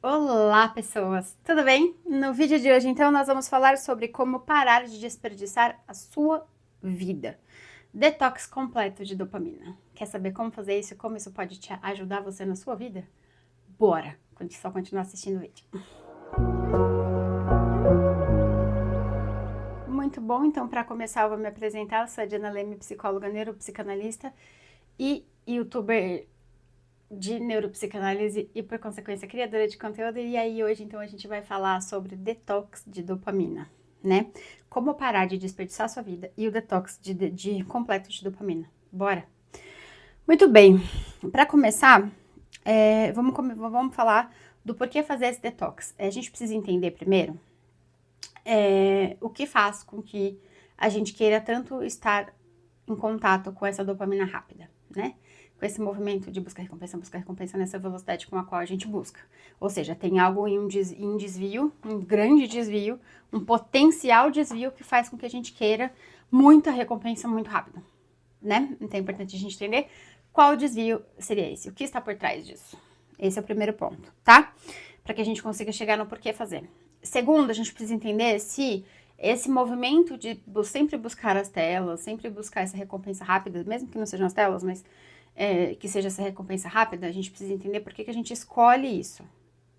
Olá, pessoas! Tudo bem? No vídeo de hoje, então, nós vamos falar sobre como parar de desperdiçar a sua vida. Detox completo de dopamina. Quer saber como fazer isso e como isso pode te ajudar você na sua vida? Bora! Só continuar assistindo o vídeo. Muito bom, então, para começar, eu vou me apresentar. Eu sou a Diana Leme, psicóloga neuropsicanalista e youtuber de neuropsicanálise e, por consequência, criadora de conteúdo. E aí, hoje, então, a gente vai falar sobre detox de dopamina, né? Como parar de desperdiçar sua vida e o detox de completo de dopamina. Bora! Muito bem, para começar, vamos falar do porquê fazer esse detox. A gente precisa entender primeiro o que faz com que a gente queira tanto estar em contato com essa dopamina rápida, né? Com esse movimento de buscar recompensa nessa velocidade com a qual a gente busca. Ou seja, tem algo em um desvio, um grande desvio, um potencial desvio que faz com que a gente queira muita recompensa muito rápido, né? Então é importante a gente entender qual desvio seria esse, o que está por trás disso. Esse é o primeiro ponto, tá? Para que a gente consiga chegar no porquê fazer. Segundo, a gente precisa entender se esse movimento de sempre buscar as telas, sempre buscar essa recompensa rápida, mesmo que não sejam as telas, mas que seja essa recompensa rápida, a gente precisa entender por que a gente escolhe isso,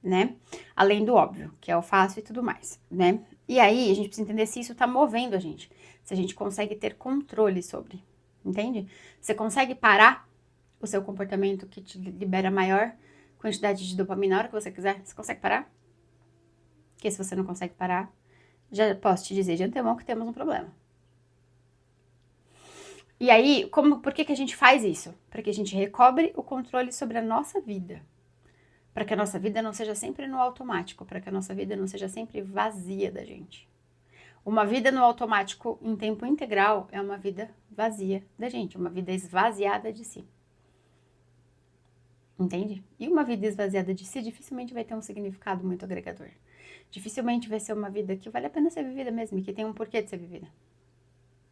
né? Além do óbvio, que é o fácil e tudo mais, né? E aí, a gente precisa entender se isso tá movendo a gente, se a gente consegue ter controle sobre, entende? Você consegue parar o seu comportamento que te libera maior quantidade de dopamina na hora que você quiser? Você consegue parar? Porque se você não consegue parar, já posso te dizer de antemão que temos um problema. E aí, por que a gente faz isso? Para que a gente recobre o controle sobre a nossa vida. Para que a nossa vida não seja sempre no automático, para que a nossa vida não seja sempre vazia da gente. Uma vida no automático em tempo integral é uma vida vazia da gente, uma vida esvaziada de si. Entende? E uma vida esvaziada de si dificilmente vai ter um significado muito agregador. Dificilmente vai ser uma vida que vale a pena ser vivida mesmo, e que tem um porquê de ser vivida.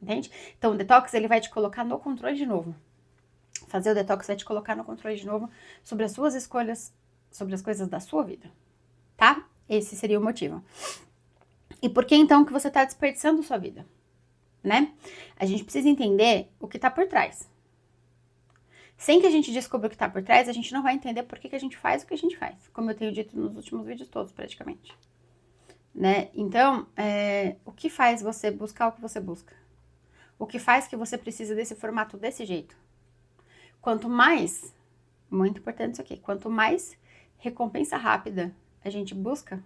Entende? Então o detox, ele vai te colocar no controle de novo. Fazer o detox vai te colocar no controle de novo sobre as suas escolhas, sobre as coisas da sua vida. Tá? Esse seria o motivo. E por que então que você está desperdiçando sua vida? Né? A gente precisa entender o que está por trás. Sem que a gente descubra o que está por trás, a gente não vai entender por que a gente faz o que a gente faz. Como eu tenho dito nos últimos vídeos todos, praticamente. Né? Então, o que faz você buscar o que você busca? O que faz que você precisa desse formato desse jeito? Quanto mais, muito importante isso aqui, quanto mais recompensa rápida a gente busca,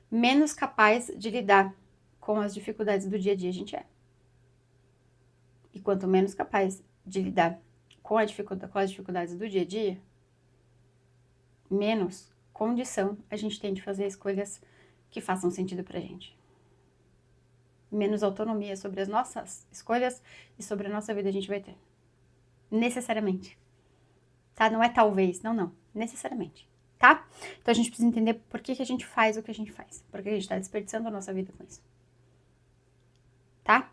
menos capaz de lidar com as dificuldades do dia a dia a gente é. E quanto menos capaz de lidar com as dificuldades do dia a dia, menos condição a gente tem de fazer escolhas que façam sentido pra gente. Menos autonomia sobre as nossas escolhas e sobre a nossa vida a gente vai ter. Necessariamente. Tá? Não é talvez, não. Necessariamente. Tá? Então a gente precisa entender por que a gente faz o que a gente faz. Porque a gente tá desperdiçando a nossa vida com isso. Tá?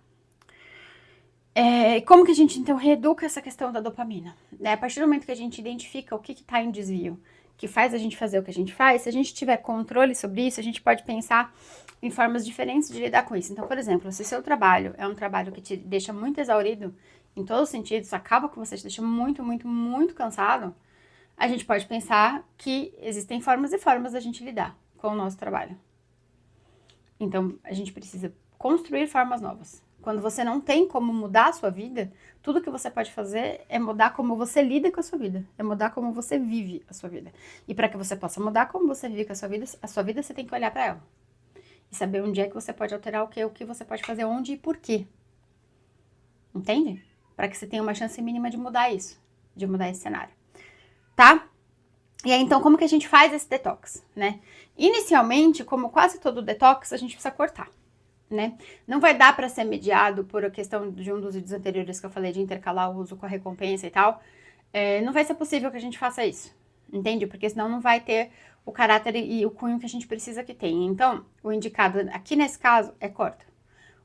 Como que a gente, então, reeduca essa questão da dopamina? A partir do momento que a gente identifica o que tá em desvio, que faz a gente fazer o que a gente faz, se a gente tiver controle sobre isso, a gente pode pensar em formas diferentes de lidar com isso. Então, por exemplo, se o seu trabalho é um trabalho que te deixa muito exaurido, em todos os sentidos, acaba com você, te deixa muito, muito, muito cansado, a gente pode pensar que existem formas e formas da gente lidar com o nosso trabalho. Então, a gente precisa construir formas novas. Quando você não tem como mudar a sua vida, tudo que você pode fazer é mudar como você lida com a sua vida, é mudar como você vive a sua vida. E para que você possa mudar como você vive com a sua vida você tem que olhar para ela. E saber onde é que você pode alterar o que você pode fazer onde e por quê. Entende? Para que você tenha uma chance mínima de mudar isso, de mudar esse cenário. Tá? E aí, então, como que a gente faz esse detox, né? Inicialmente, como quase todo detox, a gente precisa cortar. Né? Não vai dar para ser mediado por a questão de um dos vídeos anteriores que eu falei de intercalar o uso com a recompensa e tal. Não vai ser possível que a gente faça isso, entende? Porque senão não vai ter o caráter e o cunho que a gente precisa que tenha. Então, o indicado aqui nesse caso é corta.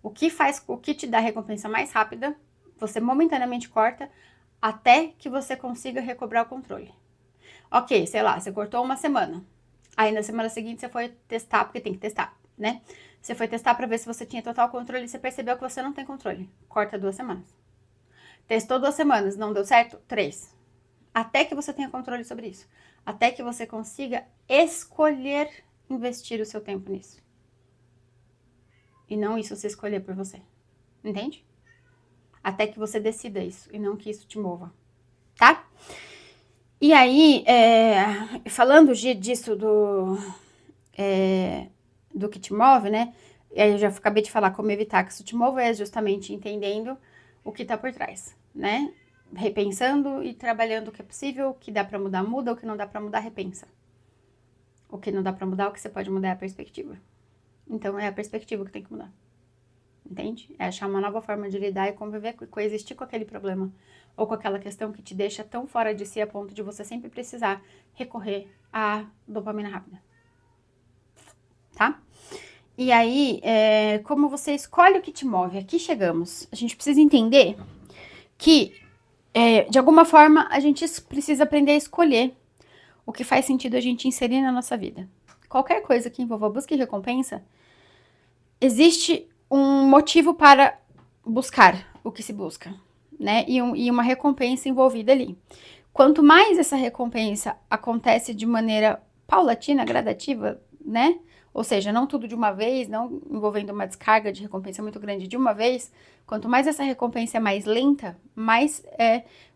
O que te dá recompensa mais rápida, você momentaneamente corta até que você consiga recobrar o controle. Ok, sei lá, você cortou uma semana. Aí na semana seguinte você foi testar, porque tem que testar, né? Você foi testar pra ver se você tinha total controle e você percebeu que você não tem controle. Corta 2 semanas. Testou 2 semanas, não deu certo? 3. Até que você tenha controle sobre isso. Até que você consiga escolher investir o seu tempo nisso. E não isso se escolher por você. Entende? Até que você decida isso e não que isso te mova. Tá? E aí, falando disso do que te move, né? E aí eu já acabei de falar como evitar que isso te mova, é justamente entendendo o que tá por trás, né? Repensando e trabalhando o que é possível, o que dá pra mudar, muda, o que não dá pra mudar, repensa. O que não dá pra mudar, o que você pode mudar é a perspectiva. Então é a perspectiva que tem que mudar. Entende? É achar uma nova forma de lidar e conviver, coexistir com aquele problema ou com aquela questão que te deixa tão fora de si a ponto de você sempre precisar recorrer à dopamina rápida. Tá? E aí, como você escolhe o que te move? Aqui chegamos. A gente precisa entender que, de alguma forma, a gente precisa aprender a escolher o que faz sentido a gente inserir na nossa vida. Qualquer coisa que envolva busca e recompensa, existe um motivo para buscar o que se busca, né? E uma recompensa envolvida ali. Quanto mais essa recompensa acontece de maneira paulatina, gradativa, né? Ou seja, não tudo de uma vez, não envolvendo uma descarga de recompensa muito grande de uma vez. Quanto mais essa recompensa é mais lenta, mais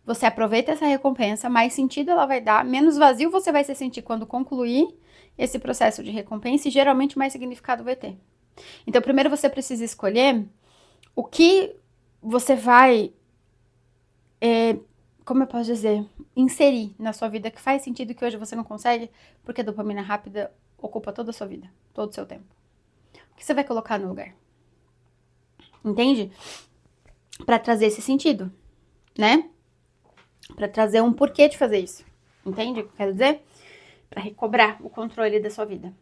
você aproveita essa recompensa, mais sentido ela vai dar, menos vazio você vai se sentir quando concluir esse processo de recompensa e geralmente mais significado vai ter. Então, primeiro você precisa escolher o que você vai, como eu posso dizer, inserir na sua vida que faz sentido que hoje você não consegue, porque a dopamina rápida ocupa toda a sua vida, todo o seu tempo. O que você vai colocar no lugar? Entende? Pra trazer esse sentido, né? Pra trazer um porquê de fazer isso. Entende o que eu quero dizer? Pra recobrar o controle da sua vida,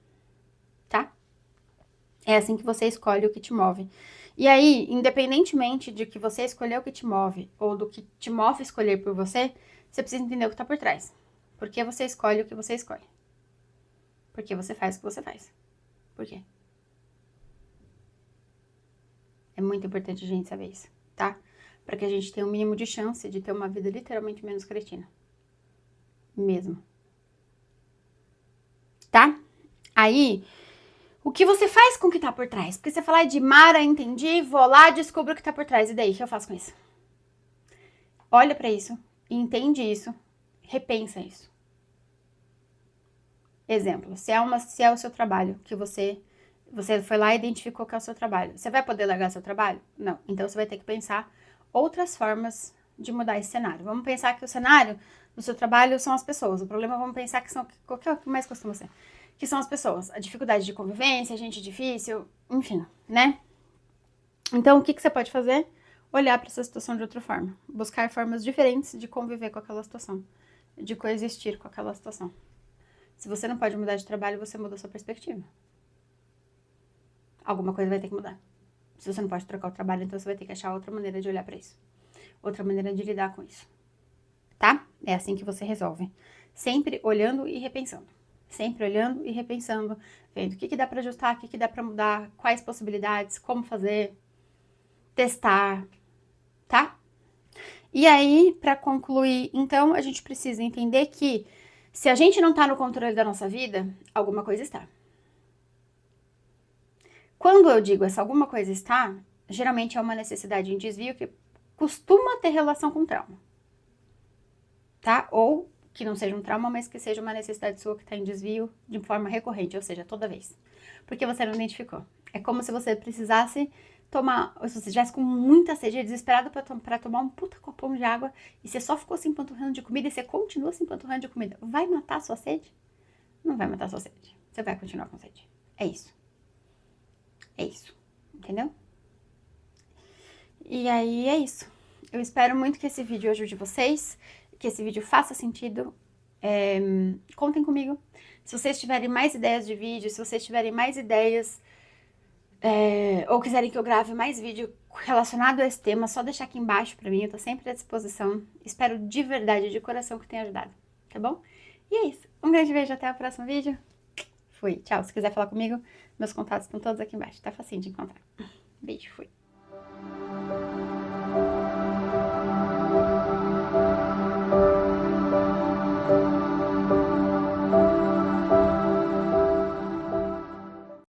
tá? É assim que você escolhe o que te move. E aí, independentemente de que você escolheu o que te move ou do que te move escolher por você, você precisa entender o que tá por trás. Por que você escolhe o que você escolhe? Por que você faz o que você faz? Por quê? É muito importante a gente saber isso, tá? Para que a gente tenha o mínimo de chance de ter uma vida literalmente menos cretina. Mesmo. Tá? Aí, o que você faz com o que tá por trás? Porque você fala de Mara, entendi, vou lá, descubro o que tá por trás. E daí, o que eu faço com isso? Olha pra isso, entende isso, repensa isso. Exemplo, se é o seu trabalho, que você foi lá e identificou que é o seu trabalho. Você vai poder largar seu trabalho? Não. Então, você vai ter que pensar outras formas de mudar esse cenário. Vamos pensar que o cenário do seu trabalho são as pessoas. O problema, vamos pensar que são... Qual que é o que mais costuma ser? Que são as pessoas. A dificuldade de convivência, gente difícil, enfim, né? Então, o que você pode fazer? Olhar para essa situação de outra forma. Buscar formas diferentes de conviver com aquela situação. De coexistir com aquela situação. Se você não pode mudar de trabalho, você muda a sua perspectiva. Alguma coisa vai ter que mudar. Se você não pode trocar o trabalho, então você vai ter que achar outra maneira de olhar pra isso. Outra maneira de lidar com isso. Tá? É assim que você resolve. Sempre olhando e repensando. Sempre olhando e repensando. Vendo o que dá pra ajustar, o que dá pra mudar, quais possibilidades, como fazer. Testar. Tá? E aí, pra concluir, então, a gente precisa entender que se a gente não tá no controle da nossa vida, alguma coisa está. Quando eu digo essa alguma coisa está, geralmente é uma necessidade em desvio que costuma ter relação com trauma. Tá? Ou que não seja um trauma, mas que seja uma necessidade sua que está em desvio de forma recorrente, ou seja, toda vez. Porque você não identificou. É como se você precisasse tomar, ou se você estivesse com muita sede, desesperado para tomar um puta copão de água e você só ficou se empanturrando de comida e você continua se empanturrando de comida. Vai matar a sua sede? Não vai matar a sua sede. Você vai continuar com sede. É isso. É isso, entendeu? E aí é isso. Eu espero muito que esse vídeo ajude vocês, que esse vídeo faça sentido. Contem comigo. Se vocês tiverem mais ideias de vídeo, se vocês tiverem mais ideias, ou quiserem que eu grave mais vídeo relacionado a esse tema, só deixar aqui embaixo pra mim, eu tô sempre à disposição. Espero de verdade, de coração, que tenha ajudado, tá bom? E é isso. Um grande beijo, até o próximo vídeo. Fui. Tchau. Se quiser falar comigo, meus contatos estão todos aqui embaixo. Tá facinho de encontrar. Beijo, fui.